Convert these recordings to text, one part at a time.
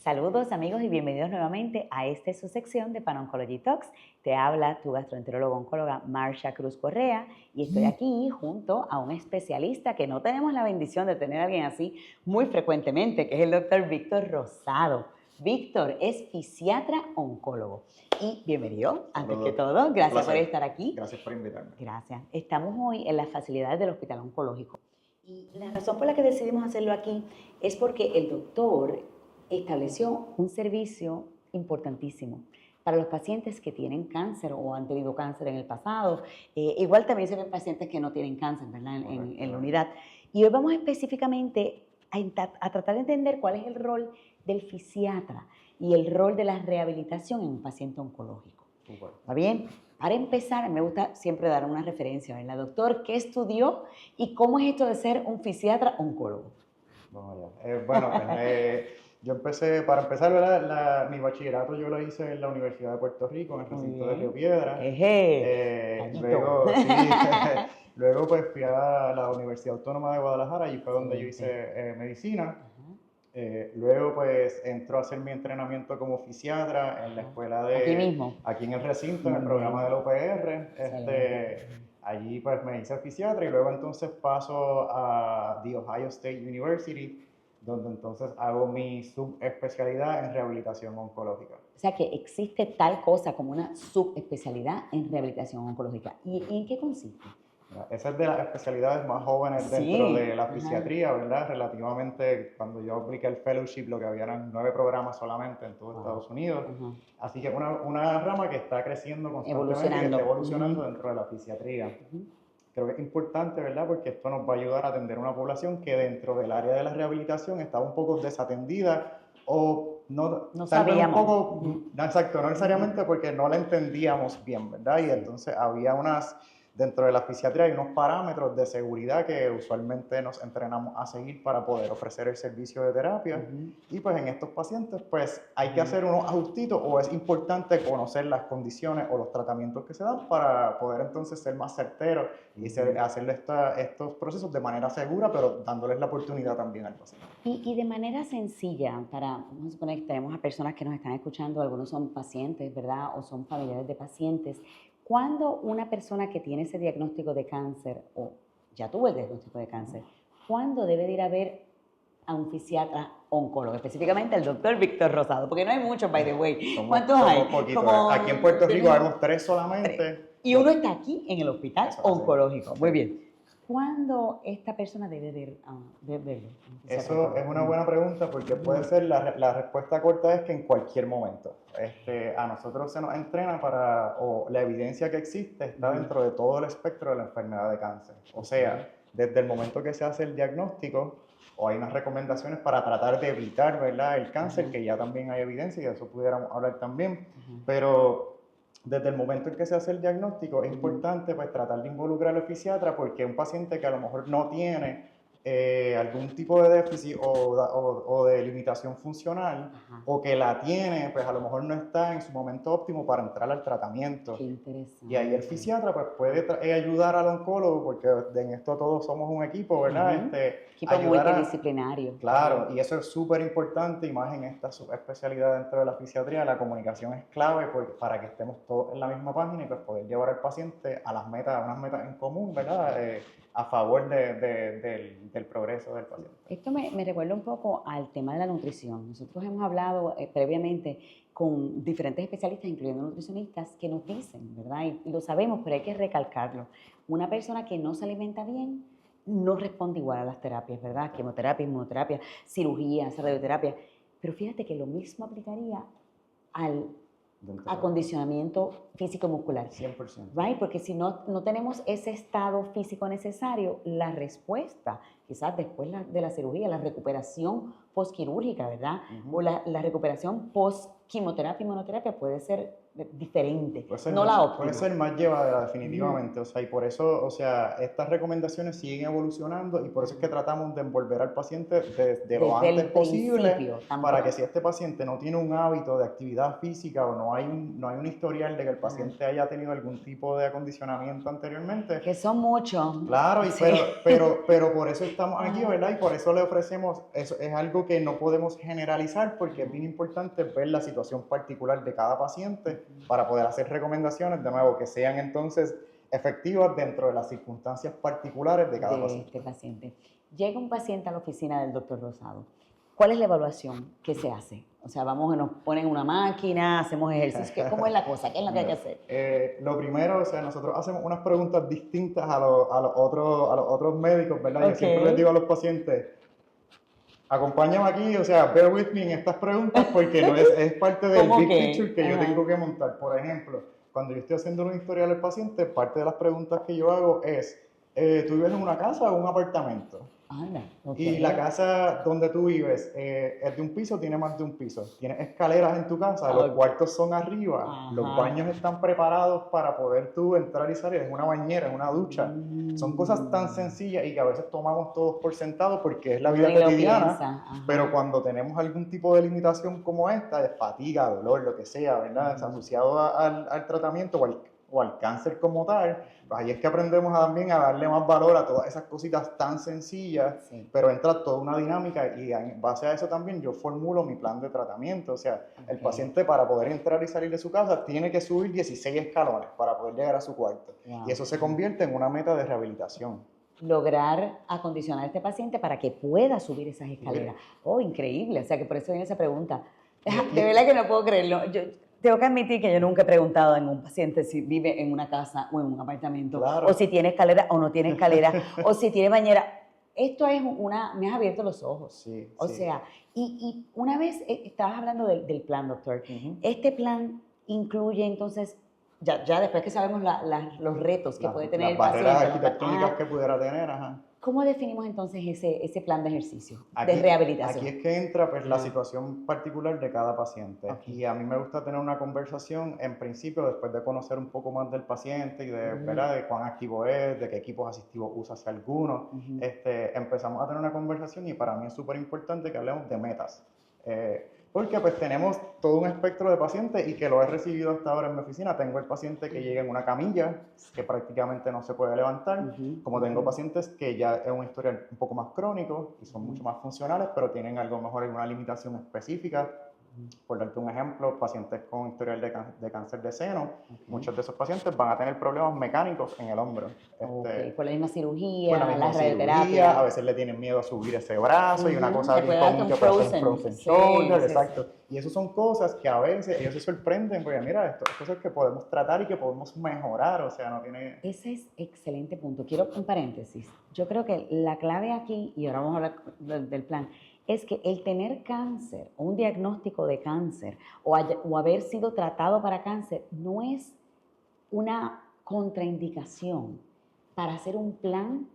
Saludos amigos y bienvenidos nuevamente a su sección de Pan-Oncology Talks. Te habla tu gastroenteróloga oncóloga Marsha Cruz Correa y estoy aquí junto a un especialista que no tenemos la bendición de tener a alguien así muy frecuentemente, que es el doctor Víctor Rosado. Víctor es fisiatra oncólogo. Y bienvenido, antes que todo, gracias por estar aquí. Gracias por invitarme. Gracias. Estamos hoy en las facilidades del Hospital Oncológico. Y la razón por la que decidimos hacerlo aquí es porque el doctor estableció un servicio importantísimo para los pacientes que tienen cáncer o han tenido cáncer en el pasado. Igual también se ven pacientes que no tienen cáncer, ¿verdad? En la unidad. Y hoy vamos específicamente a tratar de entender cuál es el rol del fisiatra y el rol de la rehabilitación en un paciente oncológico. ¿Está bien? Para empezar, me gusta siempre dar una referencia, ¿verdad? Doctor, ¿qué estudió y cómo es esto de ser un fisiatra oncólogo? Yo empecé, para empezar, ¿verdad? Mi bachillerato yo lo hice en la Universidad de Puerto Rico, en el recinto de Río Piedras. Luego pues fui a la Universidad Autónoma de Guadalajara y fue donde yo hice medicina. Luego pues entró a hacer mi entrenamiento como fisiatra en la escuela de... Aquí mismo. Aquí en el recinto, en el programa del OPR. Allí pues me hice fisiatra y luego entonces paso a The Ohio State University, donde entonces hago mi subespecialidad en rehabilitación oncológica. O sea que existe tal cosa como una subespecialidad en rehabilitación oncológica. ¿Y en qué consiste? Esa es de las especialidades más jóvenes dentro de la fisiatría, ¿verdad? Relativamente, cuando yo apliqué el fellowship, lo que había eran 9 programas solamente en todo Estados Unidos. Así que es una rama que está creciendo constantemente y que está evolucionando dentro de la fisiatría. Creo que es importante, ¿verdad? Porque esto nos va a ayudar a atender una población que dentro del área de la rehabilitación estaba un poco desatendida o no sabíamos. Un poco, exacto, no necesariamente porque no la entendíamos bien, ¿verdad? Y entonces había dentro de la fisiatría hay unos parámetros de seguridad que usualmente nos entrenamos a seguir para poder ofrecer el servicio de terapia. Y pues en estos pacientes pues hay que hacer unos ajustitos o es importante conocer las condiciones o los tratamientos que se dan para poder entonces ser más certeros y hacerle estos procesos de manera segura, pero dándoles la oportunidad también al paciente. Y de manera sencilla, vamos a suponer que tenemos a personas que nos están escuchando, algunos son pacientes, ¿verdad? O son familiares de pacientes. ¿Cuándo una persona que tiene ese diagnóstico de cáncer o ya tuvo el diagnóstico de cáncer, cuándo debe de ir a ver a un fisiatra oncólogo, específicamente al doctor Víctor Rosado? Porque no hay muchos, by the way. ¿Cuántos hay? Aquí en Puerto Rico hay 3 solamente. Y uno está aquí en el hospital oncológico. Muy bien. ¿Cuándo esta persona debe verlo? Eso es una buena pregunta porque puede ser, la respuesta corta es que en cualquier momento. A nosotros se nos entrena o la evidencia que existe está dentro de todo el espectro de la enfermedad de cáncer. O sea, desde el momento que se hace el diagnóstico, o hay unas recomendaciones para tratar de evitar, ¿verdad?, el cáncer, que ya también hay evidencia y de eso pudiéramos hablar también, pero desde el momento en que se hace el diagnóstico es importante pues tratar de involucrar al fisiatra porque un paciente que a lo mejor no tiene algún tipo de déficit o de limitación funcional o que la tiene, pues a lo mejor no está en su momento óptimo para entrar al tratamiento. Qué interesante. Y ahí el fisiatra pues puede ayudar al oncólogo porque en esto todos somos un equipo, ¿verdad? Equipo multidisciplinario. Claro, y eso es súper importante y más en esta subespecialidad dentro de la fisiatría. La comunicación es clave para que estemos todos en la misma página y pues poder llevar al paciente a unas metas en común, ¿verdad? A favor del progreso del paciente. Esto me recuerda un poco al tema de la nutrición. Nosotros hemos hablado previamente con diferentes especialistas, incluyendo nutricionistas, que nos dicen, ¿verdad? Y lo sabemos, pero hay que recalcarlo. Una persona que no se alimenta bien no responde igual a las terapias, ¿verdad? Quimioterapia, inmunoterapia, cirugía, radioterapia. Pero fíjate que lo mismo aplicaría al acondicionamiento físico-muscular. 100%. Right? Porque si no tenemos ese estado físico necesario, la respuesta, quizás después de la cirugía, la recuperación postquirúrgica, ¿verdad? O la recuperación post-quimioterapia, inmunoterapia puede ser diferente, Puede ser, no la óptima. puede ser más llevadera definitivamente, o sea, y por eso, o sea, estas recomendaciones siguen evolucionando y por eso es que tratamos de envolver al paciente desde lo Desde antes el posible principio, tan para que pronto. si este paciente no tiene un hábito de actividad física o no hay un historial de que el paciente haya tenido algún tipo de acondicionamiento anteriormente, Que son muchos. claro, Sí. pero por eso estamos aquí, Ajá. ¿verdad? Y por eso le ofrecemos, eso es algo que no podemos generalizar porque es bien importante ver la situación particular de cada paciente para poder hacer recomendaciones, de nuevo, que sean entonces efectivas dentro de las circunstancias particulares de cada De paciente. este paciente. Llega un paciente a la oficina del doctor Rosado. ¿Cuál es la evaluación que se hace? O sea, vamos, nos ponen una máquina, hacemos ejercicio. ¿Cómo es la cosa? ¿Qué es lo que hay que hacer? Lo primero, o sea, nosotros hacemos unas preguntas distintas a a los otros médicos, ¿verdad? Yo siempre les digo a los pacientes, acompáñame aquí, o sea, bear with me en estas preguntas porque no es parte del ¿Cómo big qué? picture que yo Ajá. tengo que montar. Por ejemplo, cuando yo estoy haciendo un historial al paciente, parte de las preguntas que yo hago es, ¿tú vives en una casa o un apartamento? Anda, ok. Y la casa donde tú vives, ¿es de un piso o tiene más de un piso? ¿Tienes escaleras en tu casa? ¿Los Ok. cuartos son arriba? ¿Los Ajá. baños están preparados para poder tú entrar y salir? ¿Es una bañera? ¿Es una ducha? Son cosas tan sencillas y que a veces tomamos todos por sentado porque es la Uno vida ni lo cotidiana, piensa. Ajá. pero cuando tenemos algún tipo de limitación como esta, de fatiga, dolor, lo que sea, ¿verdad? Asociado al tratamiento o al cáncer como tal, pues ahí es que aprendemos también a darle más valor a todas esas cositas tan sencillas, Sí. pero entra toda una dinámica y en base a eso también yo formulo mi plan de tratamiento. O sea, el Ok. paciente para poder entrar y salir de su casa tiene que subir 16 escalones para poder llegar a su cuarto. Wow. Y eso se convierte en una meta de rehabilitación. Lograr acondicionar a este paciente para que pueda subir esas escaleras. Oh, increíble. O sea, que por eso viene esa pregunta. De verdad que no puedo creerlo. Yo tengo que admitir que yo nunca he preguntado en un paciente si vive en una casa o en un apartamento, Claro. o si tiene escalera o no tiene escalera, o si tiene bañera. Esto es me has abierto los ojos. Sí, O sí. sea, y una vez estabas hablando del plan, doctor. Este plan incluye entonces, ya después que sabemos los retos que puede tener Las el barreras paciente, arquitectónicas que pudiera tener, ajá. ¿cómo definimos entonces ese plan de ejercicio, de Aquí rehabilitación? es que entra pues la Ajá. situación particular de cada paciente. Ok. Y a mí me gusta tener una conversación en principio después de conocer un poco más del paciente y de, ¿verdad? De cuán activo es, de qué equipos asistivos usa, si alguno. Empezamos a tener una conversación y para mí es súper importante que hablemos de metas. Porque pues tenemos todo un espectro de pacientes y que lo he recibido hasta ahora en mi oficina. Tengo el paciente que llega en una camilla, que prácticamente no se puede levantar, como tengo pacientes que ya es un historial un poco más crónico y son mucho más funcionales, pero tienen algo mejor alguna limitación específica. Por darte un ejemplo, pacientes con historial de cáncer de seno, muchos de esos pacientes van a tener problemas mecánicos en el hombro. Por la misma cirugía, Por la misma la cirugía, radioterapia. a veces le tienen miedo a subir ese brazo y una cosa Que bien puede darte común un que puede ser un frozen. frozen Sí, shoulder, sí, exacto. Y eso son cosas que a veces ellos se sorprenden, porque mira, esto es cosas que podemos tratar y que podemos mejorar, o sea, no tiene... Ese es excelente punto. Quiero un paréntesis. Yo creo que la clave aquí, y ahora vamos a hablar del plan, es que el tener cáncer o un diagnóstico de cáncer o haber sido tratado para cáncer no es una contraindicación para hacer un plan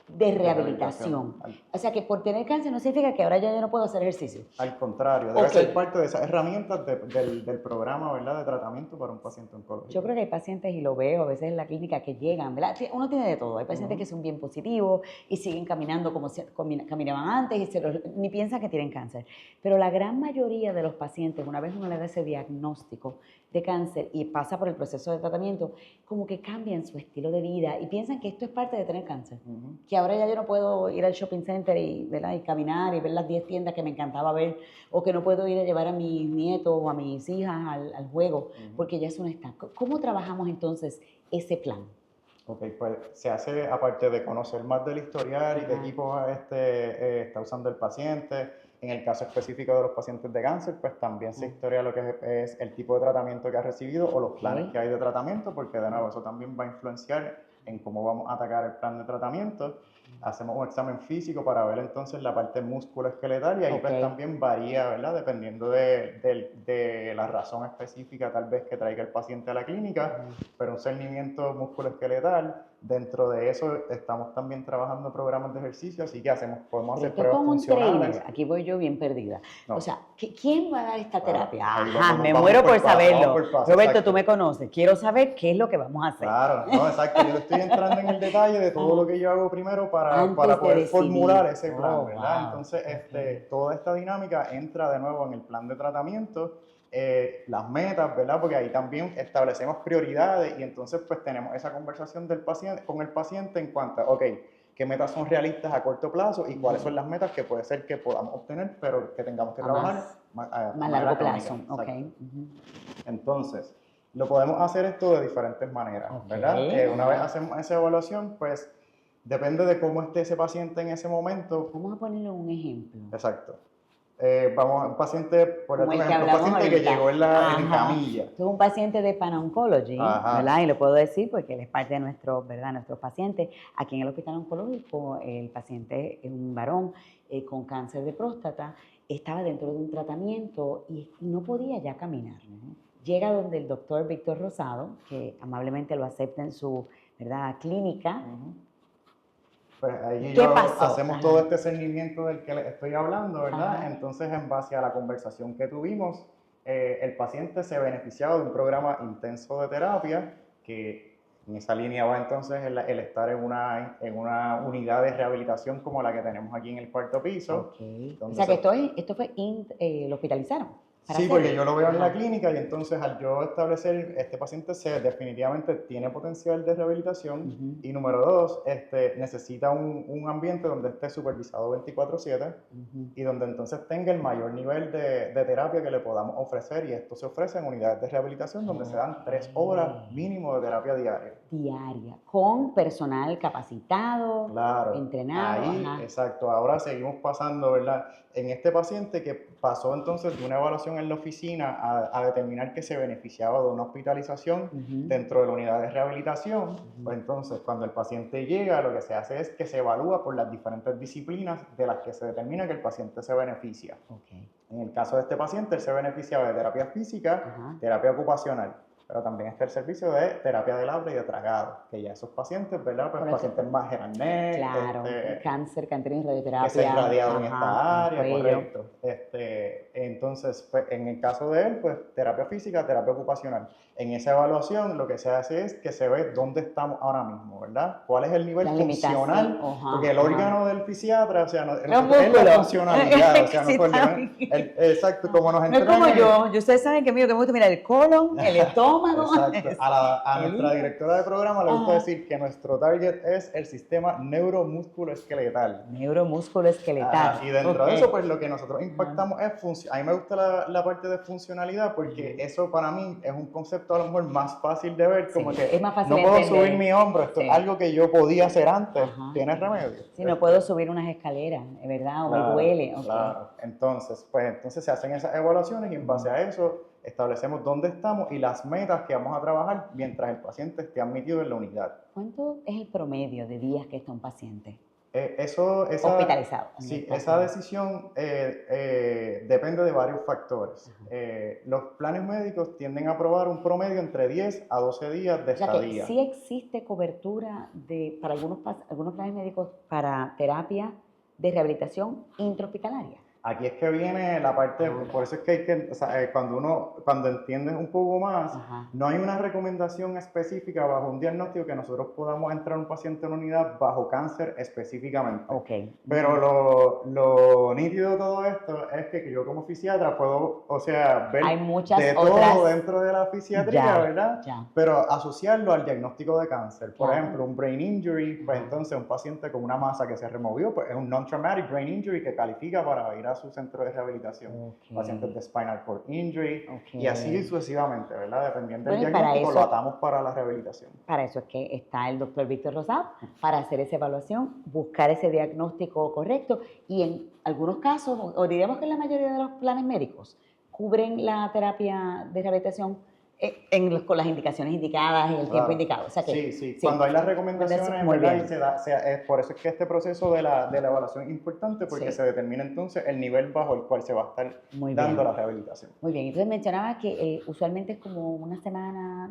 de rehabilitación. O sea que por tener cáncer no significa que ahora yo no puedo hacer ejercicio. Al contrario, debe ser parte de esas herramientas del programa, ¿verdad?, de tratamiento para un paciente oncológico. Yo creo que hay pacientes, y lo veo a veces en la clínica, que llegan, ¿verdad? Uno tiene de todo. Hay pacientes que son bien positivos y siguen caminando como caminaban antes y ni piensan que tienen cáncer. Pero la gran mayoría de los pacientes, una vez uno le da ese diagnóstico de cáncer y pasa por el proceso de tratamiento, como que cambian su estilo de vida y piensan que esto es parte de tener cáncer. Que ahora ya yo no puedo ir al shopping center ¿verdad? Y caminar y ver las 10 tiendas que me encantaba ver, o que no puedo ir a llevar a mis nietos o a mis hijas al juego, porque ya eso no está. ¿Cómo trabajamos entonces ese plan? Ok, pues se hace aparte de conocer más del historial y qué equipos está usando el paciente. En el caso específico de los pacientes de cáncer, pues también se historia lo que es el tipo de tratamiento que ha recibido o los planes que hay de tratamiento, porque de nuevo eso también va a influenciar en cómo vamos a atacar el plan de tratamiento. Hacemos un examen físico para ver entonces la parte musculoesqueletal y ahí pues también varía, ¿verdad? Dependiendo de la razón específica tal vez que traiga el paciente a la clínica, pero un cernimiento musculoesqueletal, dentro de eso estamos también trabajando programas de ejercicio, así que podemos hacer pruebas funcionales. Aquí voy yo bien perdida. No. O sea, ¿quién va a dar esta terapia? Me muero por saberlo. Paso, Roberto, exacto. Tú me conoces, quiero saber qué es lo que vamos a hacer. Claro, no, exacto. Yo estoy entrando en el detalle de todo lo que yo hago primero para poder formular ese plan, ¿verdad? Wow. Entonces, toda esta dinámica entra de nuevo en el plan de tratamiento, las metas, ¿verdad? Porque ahí también establecemos prioridades y entonces pues tenemos esa conversación con el paciente en cuanto a, ok, qué metas son realistas a corto plazo y cuáles son las metas que puede ser que podamos obtener, pero que tengamos que trabajar más largo plazo. Okay. Entonces, lo podemos hacer esto de diferentes maneras, ¿verdad? Una vez hacemos esa evaluación, pues depende de cómo esté ese paciente en ese momento. Vamos a ponerle un ejemplo. Exacto. Un paciente, que llegó en camilla. Esto es un paciente de Pan-Oncology, ¿verdad? Y lo puedo decir porque él es parte de nuestros pacientes. Aquí en el Hospital Oncológico, el paciente es un varón con cáncer de próstata, estaba dentro de un tratamiento y no podía ya caminar. Llega donde el doctor Víctor Rosado, que amablemente lo acepta en su, ¿verdad?, clínica. Pues ahí ¿Qué pasó? Hacemos todo este cernimiento del que les estoy hablando, ¿verdad? Entonces, en base a la conversación que tuvimos, el paciente se beneficiaba de un programa intenso de terapia, que en esa línea va entonces el estar en una unidad de rehabilitación como la que tenemos aquí en el cuarto piso. O sea, que esto fue, lo hospitalizaron. Sí, porque yo lo veo en la clínica y entonces al yo establecer, este paciente definitivamente tiene potencial de rehabilitación y número dos, necesita un ambiente donde esté supervisado 24/7 y donde entonces tenga el mayor nivel de terapia que le podamos ofrecer y esto se ofrece en unidades de rehabilitación donde se dan 3 horas mínimo de terapia diaria. Con personal capacitado, entrenado. Ahí, exacto. Ahora seguimos pasando, ¿verdad? En este paciente que pasó entonces de una evaluación en la oficina a determinar que se beneficiaba de una hospitalización dentro de la unidad de rehabilitación, pues entonces cuando el paciente llega lo que se hace es que se evalúa por las diferentes disciplinas de las que se determina que el paciente se beneficia. En el caso de este paciente, él se beneficiaba de terapia física, terapia ocupacional, pero también está el servicio de terapia del habla y de tragado, que ya esos pacientes, ¿verdad? Pues pacientes más gerandés, cáncer, que han tenido radioterapia. Que se han radiado en esta área, correcto. Entonces, pues, en el caso de él, pues terapia física, terapia ocupacional. En esa evaluación lo que se hace es que se ve dónde estamos ahora mismo, ¿verdad? ¿Cuál es el nivel funcional? Porque el órgano del fisiatra, o sea, es la funcionalidad, o sea, exacto, como nos entrenan. No es como yo, ustedes saben que me gusta mirar el colon, el estómago. Exacto. A nuestra directora de programa le gusta decir que nuestro target es el sistema neuromusculoesqueletal. Neuromusculoesqueletal. Y dentro de eso, pues lo que nosotros impactamos es, a mí me gusta la parte de funcionalidad porque eso para mí es un concepto a lo mejor más fácil de ver, como que es más fácil no puedo subir mi hombro, esto es algo que yo podía hacer antes, ¿tiene remedio? Sí, no puedo subir unas escaleras, ¿verdad? O me duele. Claro, entonces se hacen esas evaluaciones y en base a eso establecemos dónde estamos y las metas que vamos a trabajar mientras el paciente esté admitido en la unidad. ¿Cuánto es el promedio de días que está un paciente? Hospitalizado. Sí, esa decisión depende de varios factores. Los planes médicos tienden a aprobar un promedio entre 10 a 12 días de estadía. ¿Sí existe cobertura para algunos planes médicos para terapia de rehabilitación intrahospitalaria? Aquí es que viene la parte, por eso es que hay que, cuando entiendes un poco más, no hay una recomendación específica bajo un diagnóstico que nosotros podamos entrar un paciente en unidad bajo cáncer específicamente. Pero lo nítido de todo esto es que yo como fisiatra puedo, ver de todo dentro de la fisiatría, ¿verdad? Pero asociarlo al diagnóstico de cáncer. Por ejemplo, un brain injury, pues entonces un paciente con una masa que se removió, pues es un non-traumatic brain injury que califica para ir a su centro de rehabilitación. Pacientes de spinal cord injury y así sucesivamente, ¿verdad? Dependiendo del diagnóstico, lo atamos para la rehabilitación. Para eso es que está el doctor Víctor Rosado, para hacer esa evaluación, buscar ese diagnóstico correcto y en algunos casos, o diríamos que en la mayoría de los planes médicos, cubren la terapia de rehabilitación con las indicaciones indicadas, en el tiempo indicado. O sea que, sí. Cuando hay las recomendaciones, ¿verdad? Por eso es que este proceso de la evaluación es importante, porque se determina entonces el nivel bajo el cual se va a estar dando la rehabilitación. Muy bien, entonces mencionabas que usualmente es como una semana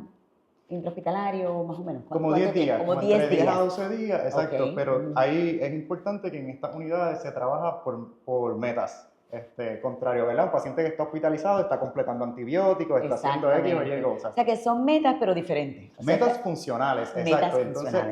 intrahospitalario, más o menos. Como 10 días, como entre 10 a 12 días, exacto, pero ahí es importante que en estas unidades se trabaja por metas. Contrario, ¿verdad? Un paciente que está hospitalizado está completando antibióticos, está haciendo X o Y cosas. O sea que son metas, pero diferentes. Metas funcionales, exacto. Entonces,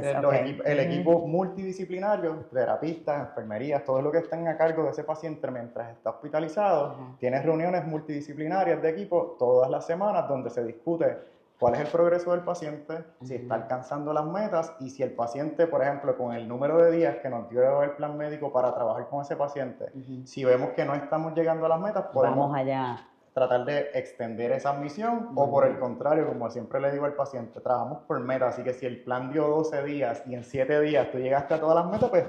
el equipo multidisciplinario, terapistas, enfermerías, todo lo que estén a cargo de ese paciente mientras está hospitalizado, tiene reuniones multidisciplinarias de equipo todas las semanas donde se discute cuál es el progreso del paciente, si está alcanzando las metas y si el paciente, por ejemplo, con el número de días que nos dio el plan médico para trabajar con ese paciente, si vemos que no estamos llegando a las metas, podemos tratar de extender esa admisión o por el contrario, como siempre le digo al paciente, trabajamos por metas, así que si el plan dio 12 días y en 7 días tú llegaste a todas las metas, pues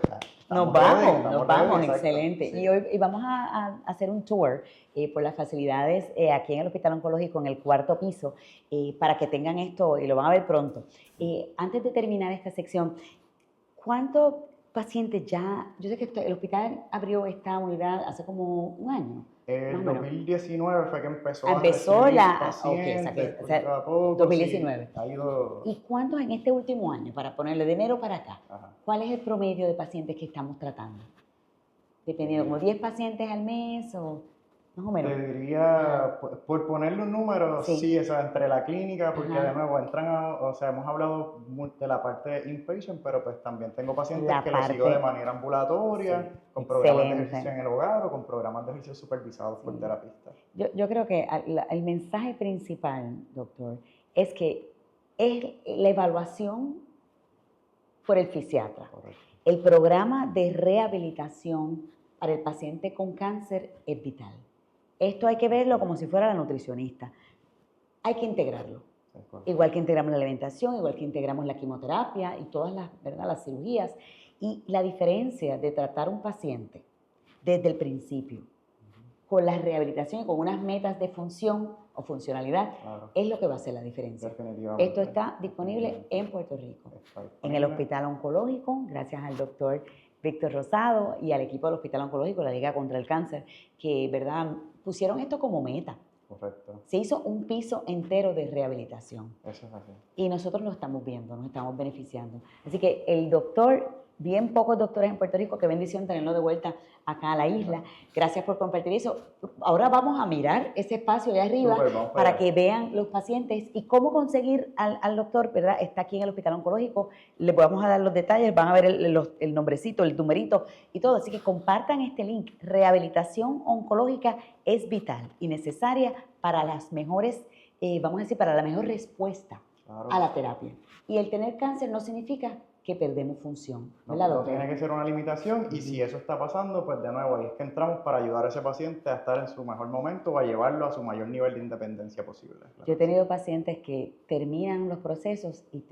nos vamos, excelente. Sí. Y hoy vamos a hacer un tour por las facilidades aquí en el Hospital Oncológico, en el 4º piso, para que tengan esto y lo van a ver pronto. Antes de terminar esta sección, ¿cuántos pacientes ya? Yo sé que el hospital abrió esta unidad hace como un año. En 2019 fue que empezó pacientes, o sea, a poco, 2019. Sí, ha ido... ¿Y cuántos en este último año, para ponerle de enero para acá? ¿Cuál es el promedio de pacientes que estamos tratando? Dependiendo, como 10 pacientes al mes o más o menos. Te diría, por ponerle un número, sí, o sea, entre la clínica, porque de nuevo o sea, hemos hablado de la parte inpatient, pero pues también tengo pacientes que lo sigo de manera ambulatoria, con programas de ejercicio en el hogar o con programas de ejercicio supervisados por terapistas. Yo creo que el mensaje principal, doctor, es que es la evaluación por el fisiatra. Correcto. El programa de rehabilitación para el paciente con cáncer es vital. Esto hay que verlo como si fuera la nutricionista. Hay que integrarlo. Igual que integramos la alimentación, igual que integramos la quimioterapia y todas las cirugías. Y la diferencia de tratar un paciente desde el principio, con la rehabilitación y con unas metas de función o funcionalidad, es lo que va a hacer la diferencia. Esto está disponible en Puerto Rico, en el Hospital Oncológico, gracias al doctor Víctor Rosado y al equipo del Hospital Oncológico, la Liga contra el Cáncer, que pusieron esto como meta. Correcto. Se hizo un piso entero de rehabilitación. Eso es así. Y nosotros lo estamos viendo, nos estamos beneficiando. Así que el doctor, bien pocos doctores en Puerto Rico, qué bendición tenerlo de vuelta acá a la isla. Gracias por compartir eso. Ahora vamos a mirar ese espacio de arriba para que vean los pacientes y cómo conseguir al doctor, ¿verdad? Está aquí en el Hospital Oncológico, les vamos a dar los detalles, van a ver el nombrecito, el numerito y todo. Así que compartan este link. Rehabilitación oncológica es vital y necesaria para las mejores, vamos a decir, para la mejor respuesta a la terapia. Y el tener cáncer no significa que perdemos función. No tiene que ser una limitación y si eso está pasando, pues de nuevo ahí es que entramos para ayudar a ese paciente a estar en su mejor momento o a llevarlo a su mayor nivel de independencia posible. Yo he tenido pacientes que terminan los procesos y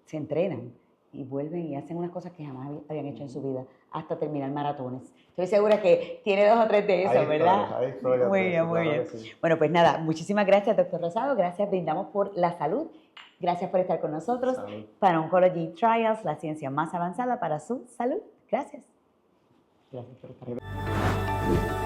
se entrenan y vuelven y hacen unas cosas que jamás habían hecho en su vida, hasta terminar maratones. Estoy segura que tiene 2 o 3 de esos, ¿verdad? Muy bien. Sí. Bueno, pues nada, muchísimas gracias, doctor Rosado. Gracias, brindamos por la salud. Gracias por estar con nosotros. Salud. Para Oncology Trials, la ciencia más avanzada para su salud. Gracias. Gracias por estar aquí.